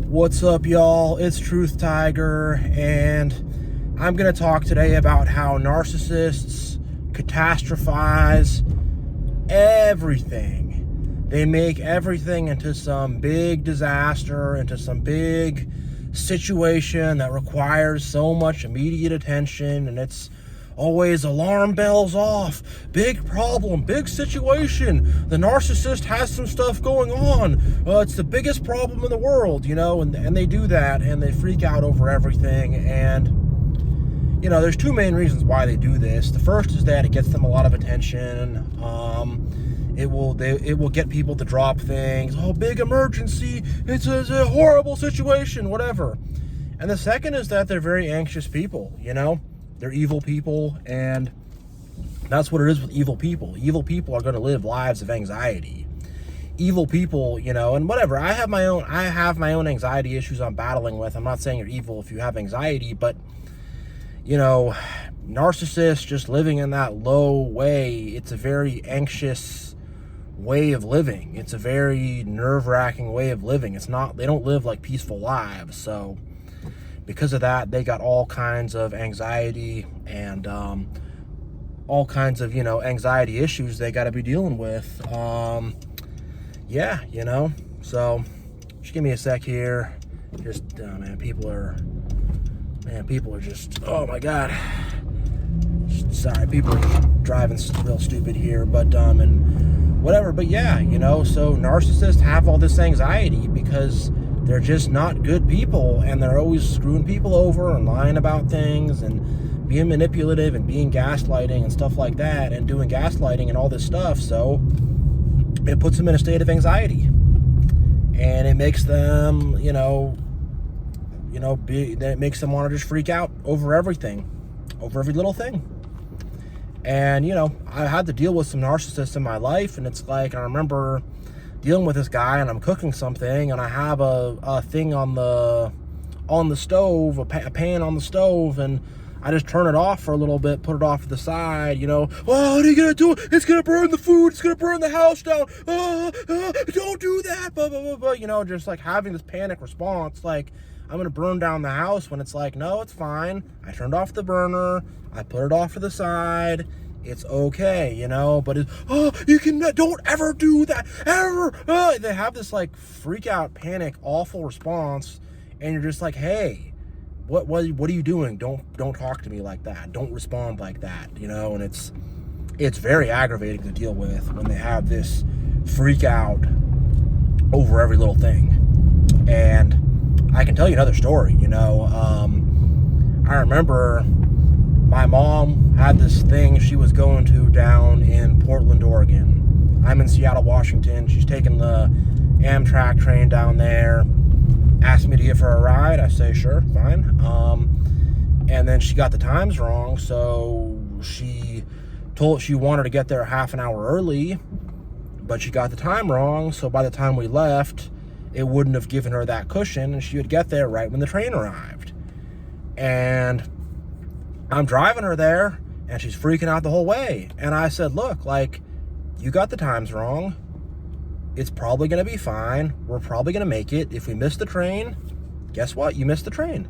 What's up, y'all? It's Truth Tiger, and I'm going to talk today about how narcissists catastrophize everything. They make everything into some big disaster, into some big situation that requires so much immediate attention, and it's always alarm bells off, big problem, big situation, the narcissist has some stuff going on, it's the biggest problem in the world, and they do that, and they freak out over everything. And there's two main reasons why they do this. The first is that it gets them a lot of attention. It will get people to drop things. Oh, big emergency, it's a horrible situation, whatever. And the second is that they're very anxious people. They're evil people, and that's what it is with evil people. Evil people are going to live lives of anxiety. Evil people, and whatever. I have my own anxiety issues I'm battling with. I'm not saying you're evil if you have anxiety, but narcissists just living in that low way, it's a very anxious way of living. It's a very nerve-wracking way of living. They don't live like peaceful lives. So because of that, they got all kinds of anxiety and all kinds of, anxiety issues they got to be dealing with. So just give me a sec here. People are just, oh my God. Sorry, people are just driving real stupid here, but, and whatever. But yeah, so narcissists have all this anxiety because they're just not good people, and they're always screwing people over and lying about things and being manipulative and being gaslighting and stuff like that, and doing gaslighting and all this stuff. So it puts them in a state of anxiety, and it makes them, it makes them want to just freak out over everything, over every little thing. And, I had to deal with some narcissists in my life, and it's like, I remember dealing with this guy, and I'm cooking something, and I have a thing on the stove, a pan on the stove, and I just turn it off for a little bit, put it off to the side, oh, what are you gonna do? It's gonna burn the food, it's gonna burn the house down, don't do that, blah, blah, blah, blah. Just like having this panic response, like I'm gonna burn down the house, when it's like, no, it's fine. I turned off the burner, I put it off to the side, it's okay, but don't ever do that, ever. They have this like freak out, panic, awful response, and you're just like, hey, what are you doing? Don't talk to me like that. Don't respond like that, and it's very aggravating to deal with when they have this freak out over every little thing. And I can tell you another story, I remember my mom had this thing she was going to down in Portland, Oregon. I'm in Seattle, Washington. She's taking the Amtrak train down there. Asked me to give her a ride. I say, sure, fine. And then she got the times wrong, so she wanted to get there half an hour early, but she got the time wrong, so by the time we left, it wouldn't have given her that cushion, and she would get there right when the train arrived. And I'm driving her there, and she's freaking out the whole way. And I said, look, you got the times wrong. It's probably going to be fine. We're probably going to make it. If we miss the train, guess what? You missed the train.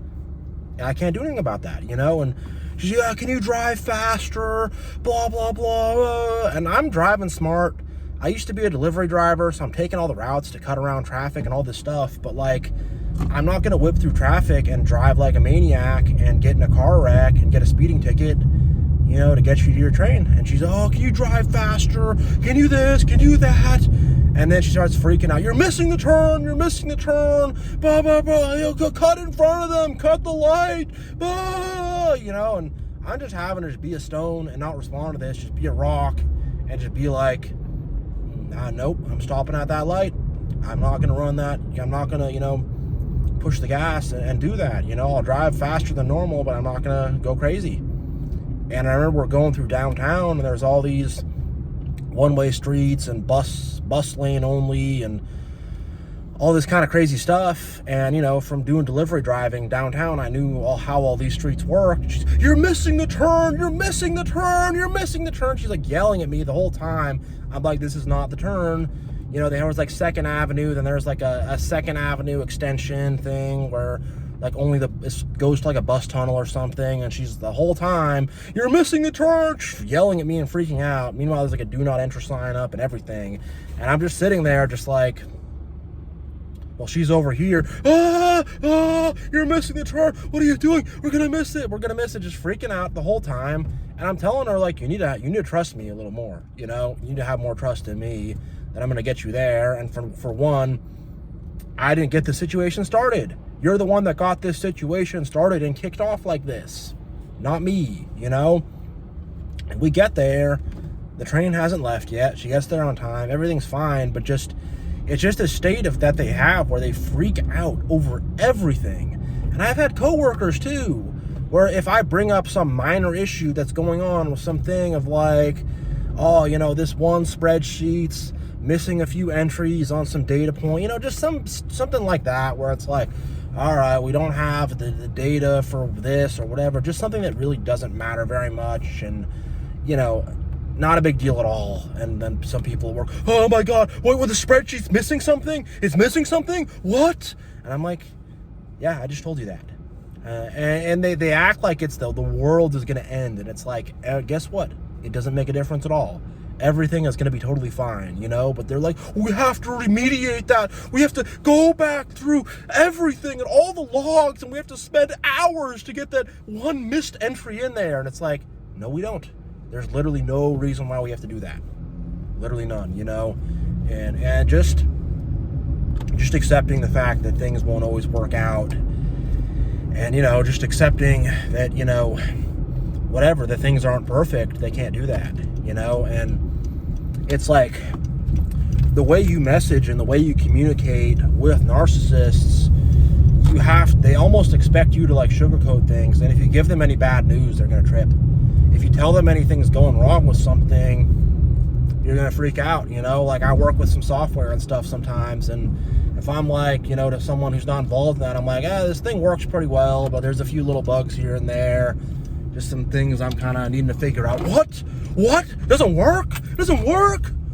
I can't do anything about that, And she's, yeah, can you drive faster? Blah, blah, blah. And I'm driving smart. I used to be a delivery driver, so I'm taking all the routes to cut around traffic and all this stuff. But, I'm not going to whip through traffic and drive like a maniac and get in a car wreck and get a speeding ticket, to get you to your train. And she's, oh, can you drive faster? Can you this? Can you that? And then she starts freaking out. You're missing the turn. You're missing the turn. Blah, blah, blah. Go cut in front of them. Cut the light. Blah, and I'm just having to just be a stone and not respond to this. Just be a rock and just be like, nope, I'm stopping at that light. I'm not going to run that. I'm not going to, push the gas and do that. I'll drive faster than normal, but I'm not going to go crazy. And I remember we're going through downtown, and there's all these one-way streets and bus lane only and all this kind of crazy stuff. And, from doing delivery driving downtown, I knew how all these streets worked. She's, you're missing the turn. You're missing the turn. You're missing the turn. She's like yelling at me the whole time. I'm like, this is not the turn. there was like Second Avenue, then there's like a Second Avenue extension thing where like only it goes to like a bus tunnel or something, and she's the whole time, "You're missing the church," yelling at me and freaking out. Meanwhile, there's like a do not enter sign up and everything, and I'm just sitting there just like, well, she's over here, "You're missing the church, what are you doing, we're gonna miss it, just freaking out the whole time. And I'm telling her, like, you need to trust me a little more, you need to have more trust in me, that I'm gonna get you there. And for one, I didn't get the situation started. You're the one that got this situation started and kicked off like this, not me, And we get there, the train hasn't left yet, she gets there on time, everything's fine, but it's just a state of that they have where they freak out over everything. And I've had coworkers too, where if I bring up some minor issue that's going on with something of like, this one spreadsheet's missing a few entries on some data point, just something like that, where it's like, all right, we don't have the data for this or whatever, just something that really doesn't matter very much, and not a big deal at all. And then some people work, "Oh my God, what, the spreadsheet's missing something? It's missing something? What?" And I'm like, yeah, I just told you that. And they act like it's the world is going to end. And it's like, guess what? It doesn't make a difference at all. Everything is going to be totally fine, But they're like, "We have to remediate that. We have to go back through everything and all the logs, and we have to spend hours to get that one missed entry in there." And it's like, no, we don't. There's literally no reason why we have to do that. Literally none, And just accepting the fact that things won't always work out. And, just accepting that, whatever, the things aren't perfect, they can't do that, And it's like the way you message and the way you communicate with narcissists, they almost expect you to like sugarcoat things. And if you give them any bad news, they're going to trip. If you tell them anything's going wrong with something, you're going to freak out, Like I work with some software and stuff sometimes, and if I'm like, to someone who's not involved in that, I'm like, this thing works pretty well, but there's a few little bugs here and there, just some things I'm kind of needing to figure out. What? Doesn't work?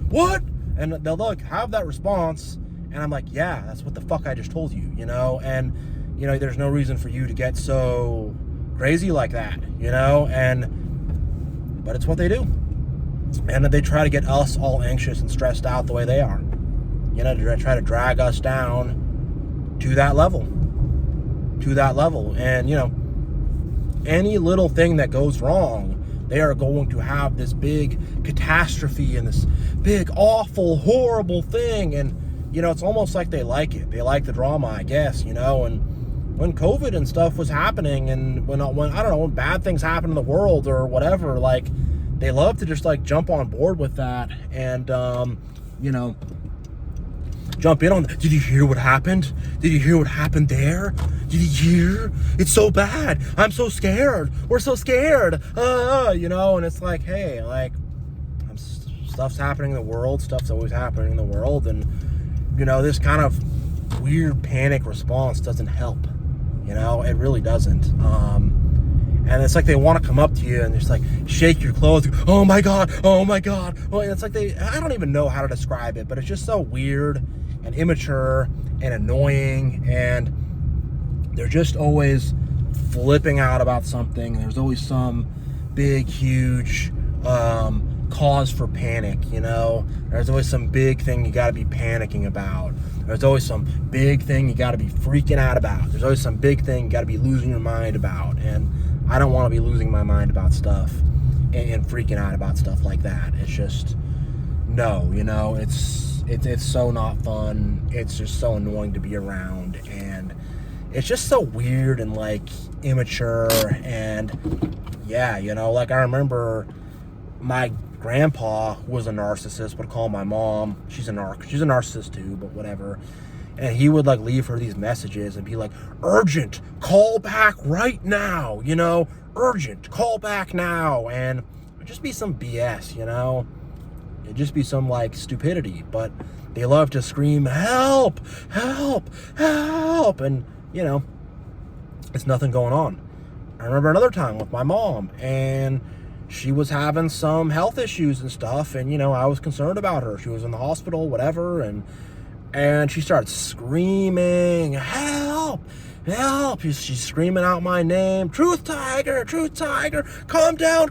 What? And they'll like have that response, and I'm like, yeah, that's what the fuck I just told you, And, there's no reason for you to get so crazy like that, But it's what they do. And they try to get us all anxious and stressed out the way they are. To try to drag us down to that level. And, any little thing that goes wrong, they are going to have this big catastrophe and this big, awful, horrible thing. And, it's almost like they like it. They like the drama, I guess, And when COVID and stuff was happening, and when I don't know, when bad things happen in the world or whatever, like, they love to just like jump on board with that and, jump in on, "Did you hear what happened? Did you hear what happened there? Did you hear? It's so bad. I'm so scared. We're so scared." And it's like, hey, like, stuff's happening in the world. Stuff's always happening in the world. And, this kind of weird panic response doesn't help. It really doesn't. And it's like they want to come up to you and just like shake your clothes. Oh my God. Well, it's like I don't even know how to describe it, but it's just so weird and immature and annoying. And they're just always flipping out about something. There's always some big, huge cause for panic, There's always some big thing you got to be panicking about. There's always some big thing you got to be freaking out about. There's always some big thing you got to be losing your mind about. And I don't want to be losing my mind about stuff and freaking out about stuff like that. It's just, no, it's so not fun. It's just so annoying to be around. And it's just so weird and like immature. And yeah, like I remember my grandpa was a narcissist, would call my mom, she's a narcissist too, but whatever. And he would like leave her these messages and be like, "Urgent, call back right now, urgent, call back now." And it'd just be some BS, It'd just be some like stupidity, but they love to scream, "Help, help, help." And, it's nothing going on. I remember another time with my mom, and she was having some health issues and stuff, and, you know, I was concerned about her. She was in the hospital, whatever, and she started screaming, help, help. She's screaming out my name, Truth Tiger, calm down,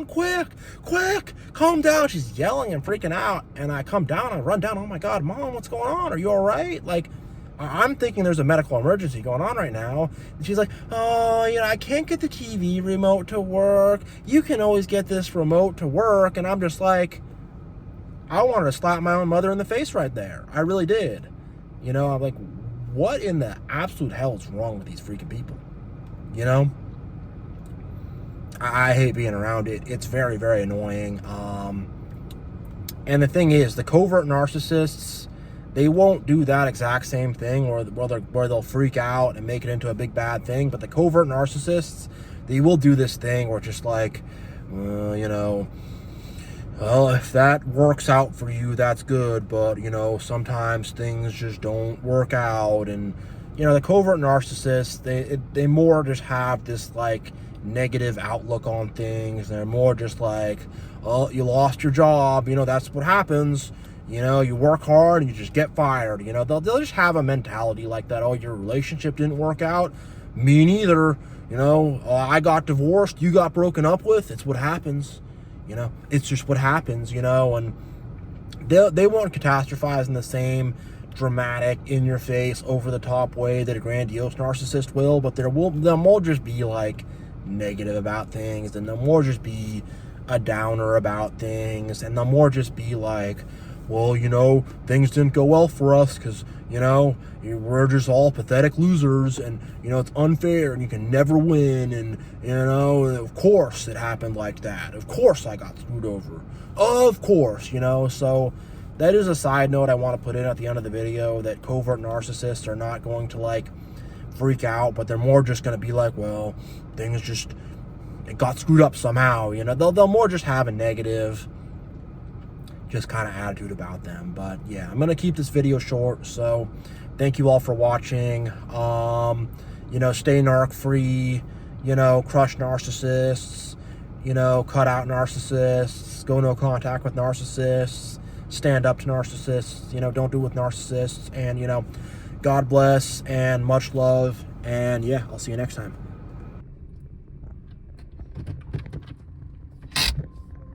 quick, calm down. She's yelling and freaking out, and I come down, I run down, oh my God, Mom, what's going on? Are you all right? Like, I'm thinking there's a medical emergency going on right now. And she's like, oh, you know, I can't get the TV remote to work. You can always get this remote to work. And I'm just like, I wanted to slap my own mother in the face right there. I really did. You know, I'm like, what in the absolute hell is wrong with these freaking people? You know? I hate being around it. It's very, very annoying. And the thing is, the covert narcissists, they won't do that exact same thing where they'll freak out and make it into a big bad thing. But the covert narcissists, they will do this thing where just like, you know, well, if that works out for you, that's good. But, you know, sometimes things just don't work out. And, you know, the covert narcissists, they more just have this like negative outlook on things. They're more just like, oh, you lost your job. You know, that's what happens. You know, you work hard and you just get fired. You know, they'll just have a mentality like that. Oh, your relationship didn't work out. Me neither. You know, I got divorced. You got broken up with. It's what happens. You know, it's just what happens, you know. And they won't catastrophize in the same dramatic, in-your-face, over-the-top way that a grandiose narcissist will. But they'll more just be, like, negative about things. And they'll more just be a downer about things. And they'll more just be like, well, you know, things didn't go well for us because, you know, we're just all pathetic losers and, you know, it's unfair and you can never win. And, you know, of course it happened like that. Of course I got screwed over. Of course, you know. So that is a side note I want to put in at the end of the video, that covert narcissists are not going to, like, freak out, but they're more just going to be like, well, things just, it got screwed up somehow. You know, they'll more just have a negative just kind of attitude about them. But yeah, I'm gonna keep this video short, so thank you all for watching. You know, stay narc free, you know, crush narcissists, you know, cut out narcissists, go no contact with narcissists, stand up to narcissists, you know, don't do it with narcissists. And, you know, God bless and much love, and yeah, I'll see you next time.